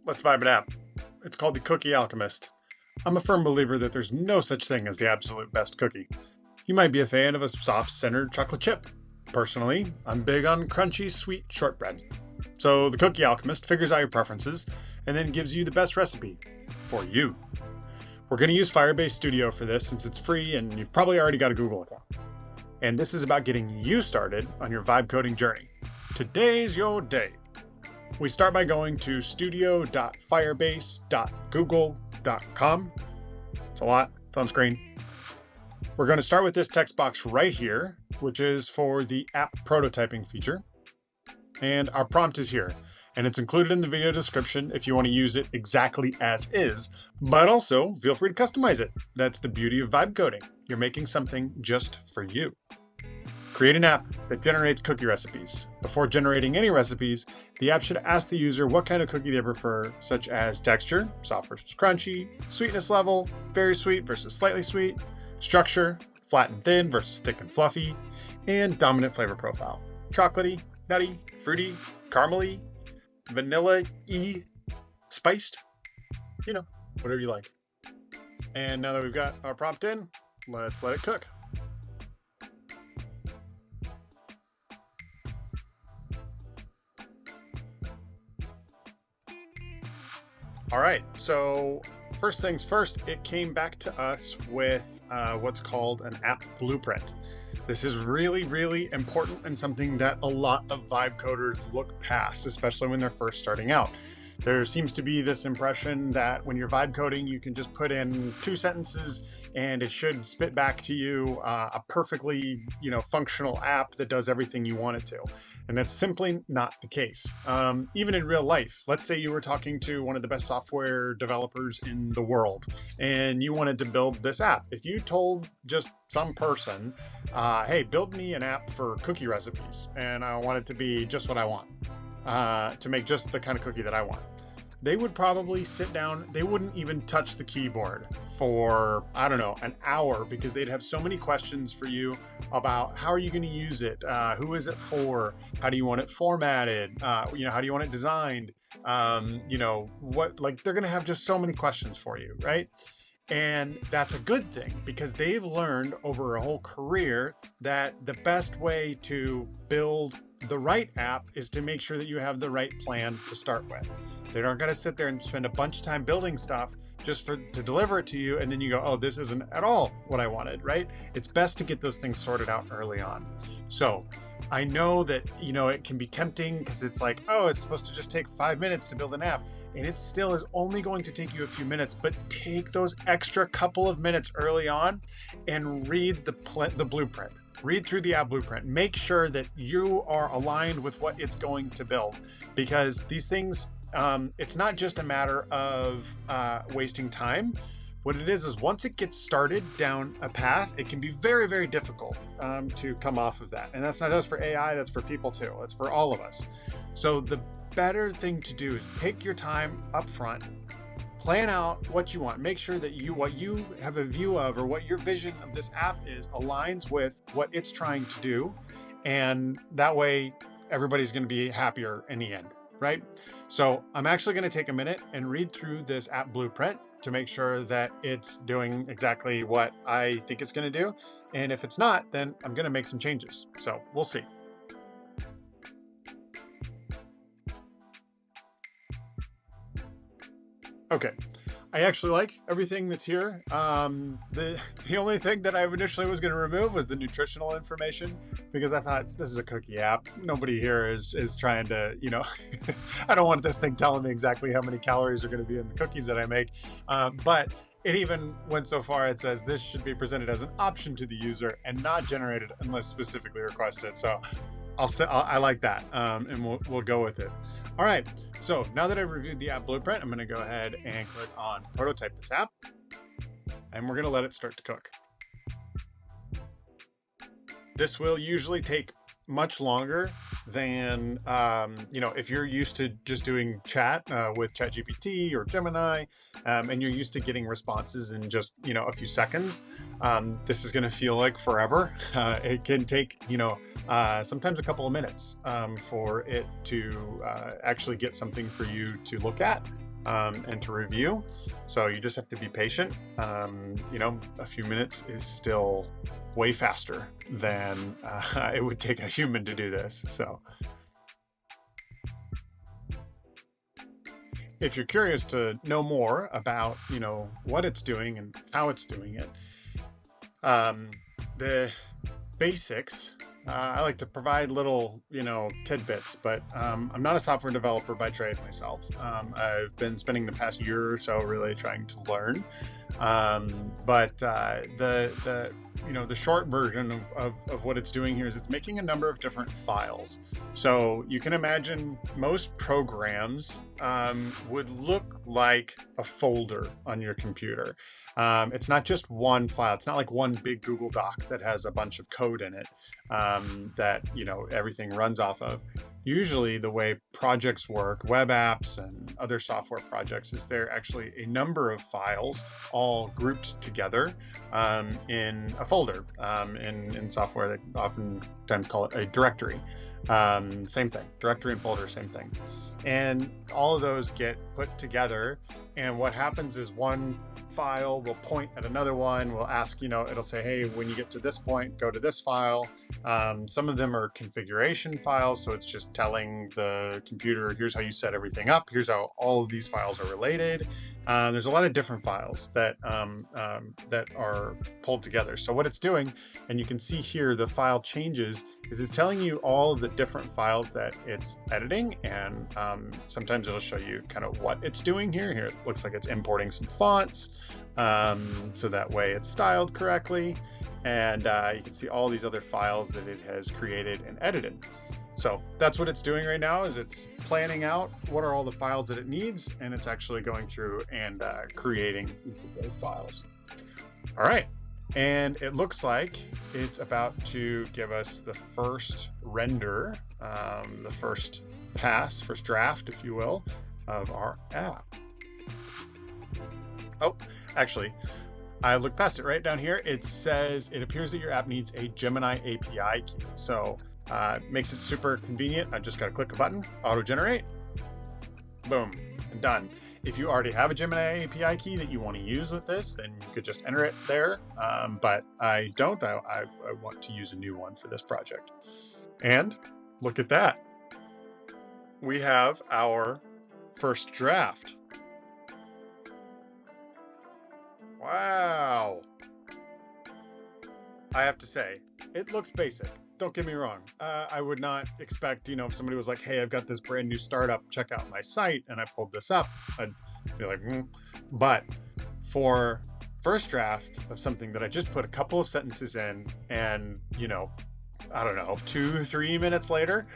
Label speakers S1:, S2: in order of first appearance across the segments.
S1: Let's vibe an app. It's called the Cookie Alchemist. I'm a firm believer that there's no such thing as the absolute best cookie. You might be a fan of a soft centered chocolate chip. Personally, I'm big on crunchy, sweet shortbread. So the Cookie Alchemist figures out your preferences and then gives you the best recipe for you. We're going to use Firebase Studio for this since it's free and you've probably already got a Google account. And this is about getting you started on your vibe coding journey. Today's your day. We start by going to studio.firebase.google.com. It's a lot, it's on screen. We're going to start with this text box right here, which is for the app prototyping feature. And our prompt is here, and it's included in the video description if you want to use it exactly as is, but also feel free to customize it. That's the beauty of vibe coding. You're making something just for you. Create an app that generates cookie recipes. Before generating any recipes, the app should ask the user what kind of cookie they prefer, such as texture, soft versus crunchy, sweetness level, very sweet versus slightly sweet, structure, flat and thin versus thick and fluffy, and dominant flavor profile. Chocolatey, nutty, fruity, caramely, vanilla-y, spiced, whatever you like. And now that we've got our prompt in, let's let it cook. All right, so first things first, it came back to us with what's called an app blueprint. This is really, really important and something that a lot of vibe coders look past, especially when they're first starting out. There seems to be this impression that when you're vibe coding, you can just put in 2 sentences and it should spit back to you a perfectly, functional app that does everything you want it to. And that's simply not the case. Even in real life, let's say you were talking to one of the best software developers in the world and you wanted to build this app. If you told just some person, hey, build me an app for cookie recipes, and I want it to be just what I want, to make just the kind of cookie that I want, they would probably sit down. They wouldn't even touch the keyboard for, an hour, because they'd have so many questions for you about how are you going to use it? Who is it for? How do you want it formatted? How do you want it designed? They're going to have just so many questions for you, right? And that's a good thing, because they've learned over a whole career that the best way to build the right app is to make sure that you have the right plan to start with. They aren't going to sit there and spend a bunch of time building stuff just to deliver it to you, and then you go, oh, this isn't at all what I wanted, right? It's best to get those things sorted out early on. So I know that, it can be tempting because it's like, oh, it's supposed to just take 5 minutes to build an app. And it still is only going to take you a few minutes, but take those extra couple of minutes early on and read the blueprint. Read through the app blueprint. Make sure that you are aligned with what it's going to build, because these things, it's not just a matter of wasting time. What it is once it gets started down a path, it can be very, very difficult to come off of that. And that's not just for AI, that's for people too. It's for all of us. So the better thing to do is take your time up front, plan out what you want, make sure that what you have a view of, or what your vision of this app is, aligns with what it's trying to do. And that way everybody's going to be happier in the end, right? So I'm actually going to take a minute and read through this app blueprint to make sure that it's doing exactly what I think it's going to do. And if it's not, then I'm going to make some changes. So we'll see. Okay, I actually like everything that's here. The only thing that I initially was going to remove was the nutritional information, because I thought, this is a cookie app. Nobody here is trying to, I don't want this thing telling me exactly how many calories are going to be in the cookies that I make. But it even went so far, it says this should be presented as an option to the user and not generated unless specifically requested. So I like that, and we'll go with it. All right, so now that I've reviewed the app blueprint, I'm going to go ahead and click on prototype this app, and we're going to let it start to cook. This will usually take much longer than, if you're used to just doing chat with ChatGPT or Gemini, and you're used to getting responses in just, a few seconds, this is going to feel like forever. It can take, sometimes a couple of minutes for it to actually get something for you to look at. and to review. So you just have to be patient. You know, a few minutes is still way faster than it would take a human to do this. So if you're curious to know more about, you know, what it's doing and how it's doing it, the basics, I like to provide little, you know, tidbits, but I'm not a software developer by trade myself. I've been spending the past year or so really trying to learn. But the you know, the short version of what it's doing here is it's making a number of different files. So you can imagine most programs would look like a folder on your computer. It's not just one file. It's not like one big Google Doc that has a bunch of code in it that, you know, everything runs off of. Usually the way projects work, web apps and other software projects, is they're actually a number of files all grouped together in a folder. In software, they oftentimes call it a directory. Same thing, directory and folder, same thing. And all of those get put together. And what happens is one file will point at another one, will ask, you know, it'll say, hey, when you get to this point, go to this file. Some of them are configuration files. So it's just telling the computer, here's how you set everything up. Here's how all of these files are related. There's a lot of different files that are pulled together. So what it's doing, and you can see here, the file changes, is it's telling you all of the different files that it's editing. And sometimes it'll show you kind of what it's doing here. Here, it looks like it's importing some fonts. So that way it's styled correctly. And you can see all these other files that it has created and edited. So that's what it's doing right now, is it's planning out what are all the files that it needs, and it's actually going through and creating those files. All right, and it looks like it's about to give us the first render, the first pass, first draft, if you will, of our app. Oh, actually, I looked past it right down here. It says it appears that your app needs a Gemini API key. So makes it super convenient. I just got to click a button, auto generate, boom, and done. If you already have a Gemini API key that you want to use with this, then you could just enter it there. But I don't. I want to use a new one for this project. And look at that. We have our first draft. Wow. I have to say, it looks basic. Don't get me wrong. I would not expect, you know, if somebody was like, hey, I've got this brand new startup, check out my site, and I pulled this up, I'd be like, But for first draft of something that I just put a couple of sentences in, and, you know, I don't know, 2-3 minutes later,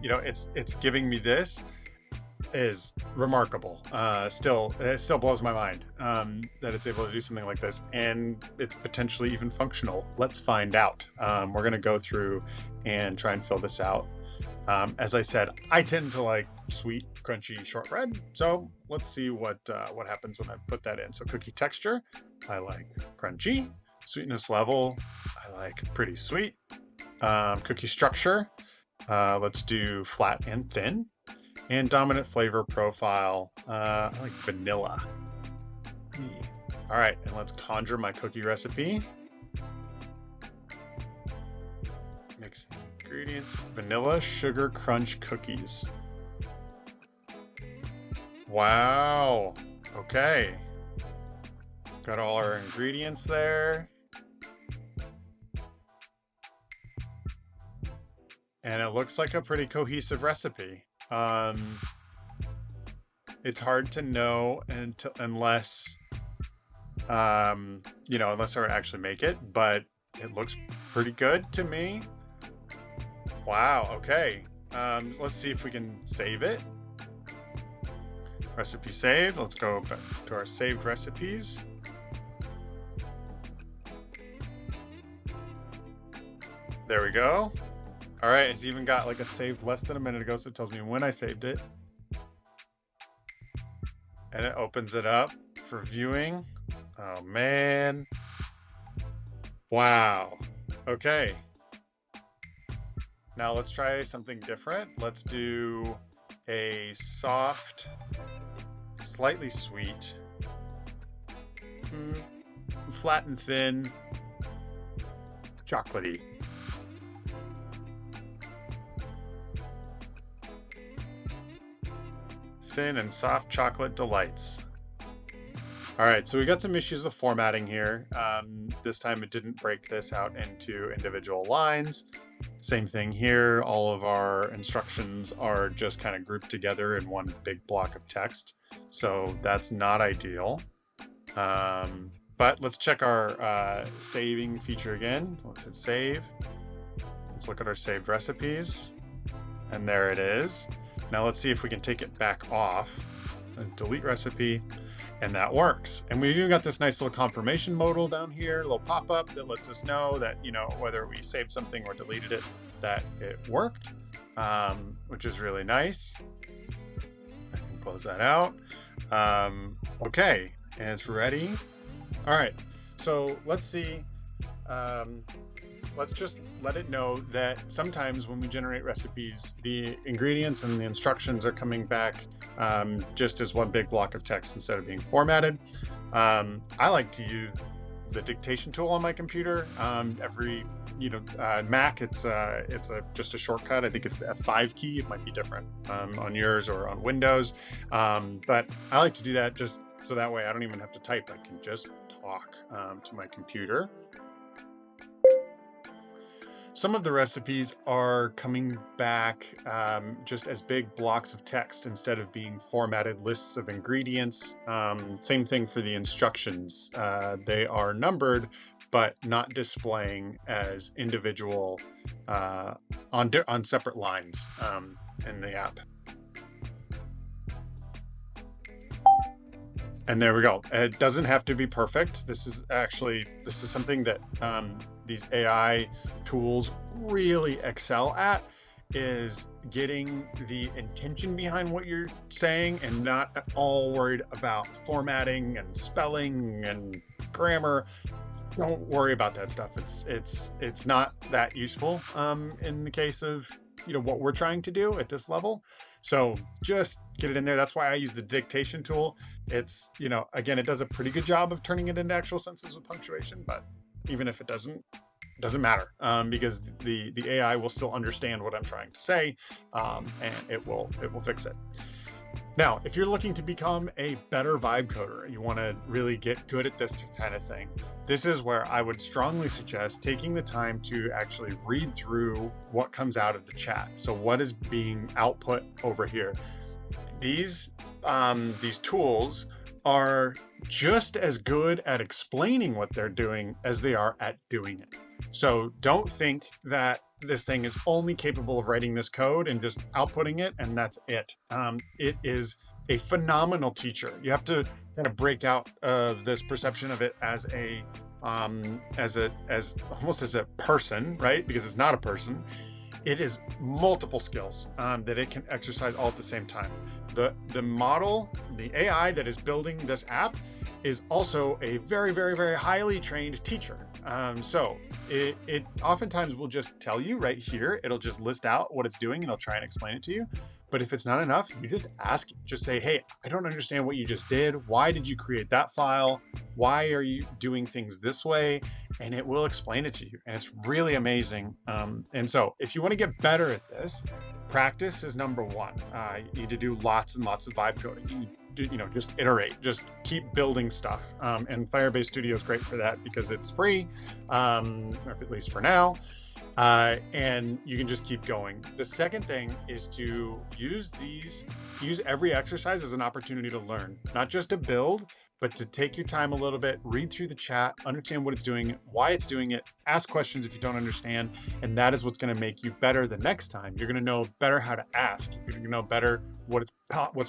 S1: you know, it's giving me this, is remarkable. It still blows my mind that it's able to do something like this, and it's potentially even functional. Let's find out. We're going to go through and try and fill this out. As I said, I tend to like sweet, crunchy shortbread, so let's see what happens when I put that in. So cookie texture, I like crunchy. Sweetness level, I like pretty sweet. Cookie structure, let's do flat and thin. And dominant flavor profile, I like vanilla. All right, and let's conjure my cookie recipe. Mix ingredients, vanilla sugar crunch cookies. Wow, okay. Got all our ingredients there. And it looks like a pretty cohesive recipe. It's hard to know unless you know, unless I would actually make it, but it looks pretty good to me. Wow, okay. Let's see if we can save it. Recipe saved. Let's go back to our saved recipes. There we go. All right, it's even got like a saved less than a minute ago, so it tells me when I saved it. And it opens it up for viewing. Oh man. Wow. Okay. Now let's try something different. Let's do a soft slightly sweet, flat and thin, chocolatey. Thin and soft chocolate delights. All right, so we got some issues with formatting here. This time it didn't break this out into individual lines. Same thing here. All of our instructions are just kind of grouped together in one big block of text. So that's not ideal. But let's check our saving feature again. Let's hit save. Let's look at our saved recipes. And there it is. Now let's see if we can take it back off. Delete recipe. And that works. And we've even got this nice little confirmation modal down here, a little pop-up that lets us know that, you know, whether we saved something or deleted it, that it worked, which is really nice. I can close that out. Okay, and it's ready. All right, so let's see. Let's just let it know that sometimes when we generate recipes, the ingredients and the instructions are coming back just as one big block of text instead of being formatted. I like to use the dictation tool on my computer. Every Mac, it's just a shortcut. I think it's the F5 key. It might be different on yours or on Windows, but I like to do that just so that way I don't even have to type. I can just talk to my computer. Some of the recipes are coming back just as big blocks of text instead of being formatted lists of ingredients. Same thing for the instructions. They are numbered, but not displaying as individual on separate lines in the app. And there we go. It doesn't have to be perfect. This is something that these AI tools really excel at, is getting the intention behind what you're saying and not at all worried about formatting and spelling and grammar. Don't worry about that stuff. It's not that useful in the case of what we're trying to do at this level. So just get it in there. That's why I use the dictation tool. It's, again, it does a pretty good job of turning it into actual sentences with punctuation, but even if it doesn't matter, because the AI will still understand what I'm trying to say, and it will fix it. Now, if you're looking to become a better vibe coder, you want to really get good at this kind of thing, this is where I would strongly suggest taking the time to actually read through what comes out of the chat. So what is being output over here? These tools are just as good at explaining what they're doing as they are at doing it. So don't think that this thing is only capable of writing this code and just outputting it and that's it. It is a phenomenal teacher. You have to kind of break out of this perception of it as almost as a person, right? Because it's not a person. It is multiple skills that it can exercise all at the same time. The model, the AI that is building this app, is also a very, very, very highly trained teacher. So it oftentimes will just tell you right here. It'll just list out what it's doing and it'll try and explain it to you. But if it's not enough, you just ask, just say, hey, I don't understand what you just did. Why did you create that file? Why are you doing things this way? And it will explain it to you. And it's really amazing. And so if you want to get better at this, practice is number one. You need to do lots and lots of vibe coding. Just iterate, just keep building stuff. And Firebase Studio is great for that because it's free, or at least for now. And you can just keep going. The second thing is to use every exercise as an opportunity to learn, not just to build, but to take your time a little bit, read through the chat, understand what it's doing, why it's doing it, ask questions if you don't understand, and that is what's going to make you better the next time. You're going to know better how to ask. You're going to know better what's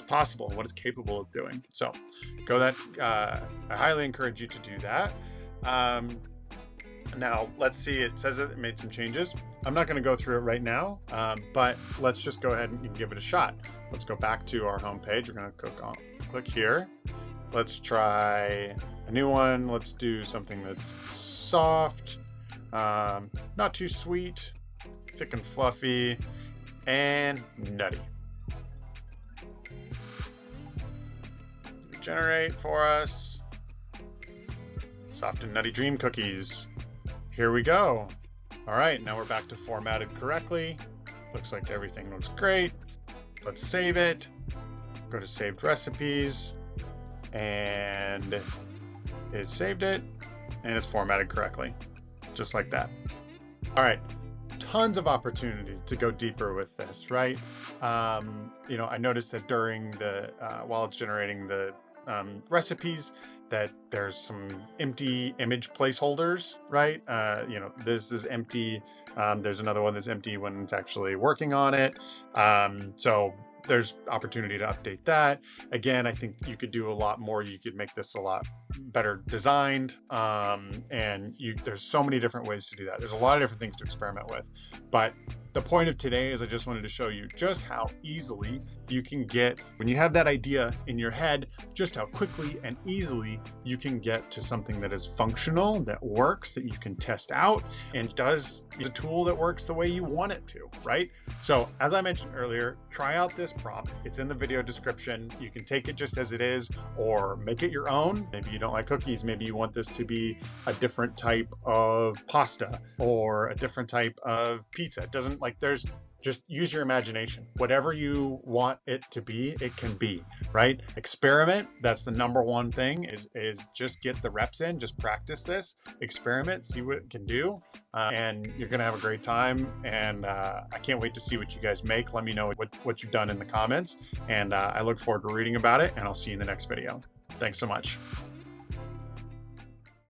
S1: possible, what it's capable of doing. So I highly encourage you to do that. Now, let's see, it says it made some changes. I'm not going to go through it right now, but let's just go ahead and give it a shot. Let's go back to our home page. We're going to click here. Let's try a new one. Let's do something that's soft, not too sweet, thick and fluffy, and nutty. Generate for us. Soft and Nutty Dream Cookies. Here we go. All right, now we're back to formatted correctly. Looks like everything looks great. Let's save it. Go to saved recipes, and it saved it, and it's formatted correctly, just like that. All right, tons of opportunity to go deeper with this, right? You know, I noticed that during the, while it's generating the recipes, that there's some empty image placeholders, right? You know, this is empty. There's another one that's empty when it's actually working on it. So there's opportunity to update that. Again, I think you could do a lot more. You could make this a lot better designed. And there's so many different ways to do that. There's a lot of different things to experiment with. But the point of today is I just wanted to show you just how easily you can get, when you have that idea in your head, just how quickly and easily you can get to something that is functional, that works, that you can test out, and does the tool that works the way you want it to, right? So as I mentioned earlier, try out this prompt. It's in the video description. You can take it just as it is or make it your own. Maybe you don't like cookies. Maybe you want this to be a different type of pasta or a different type of pizza. It doesn't, like, there's, just use your imagination. Whatever you want it to be, it can be, right? Experiment. That's the number one thing, is just get the reps in, just practice this, experiment, see what it can do. And you're going to have a great time. And I can't wait to see what you guys make. Let me know what you've done in the comments. And I look forward to reading about it, and I'll see you in the next video. Thanks so much.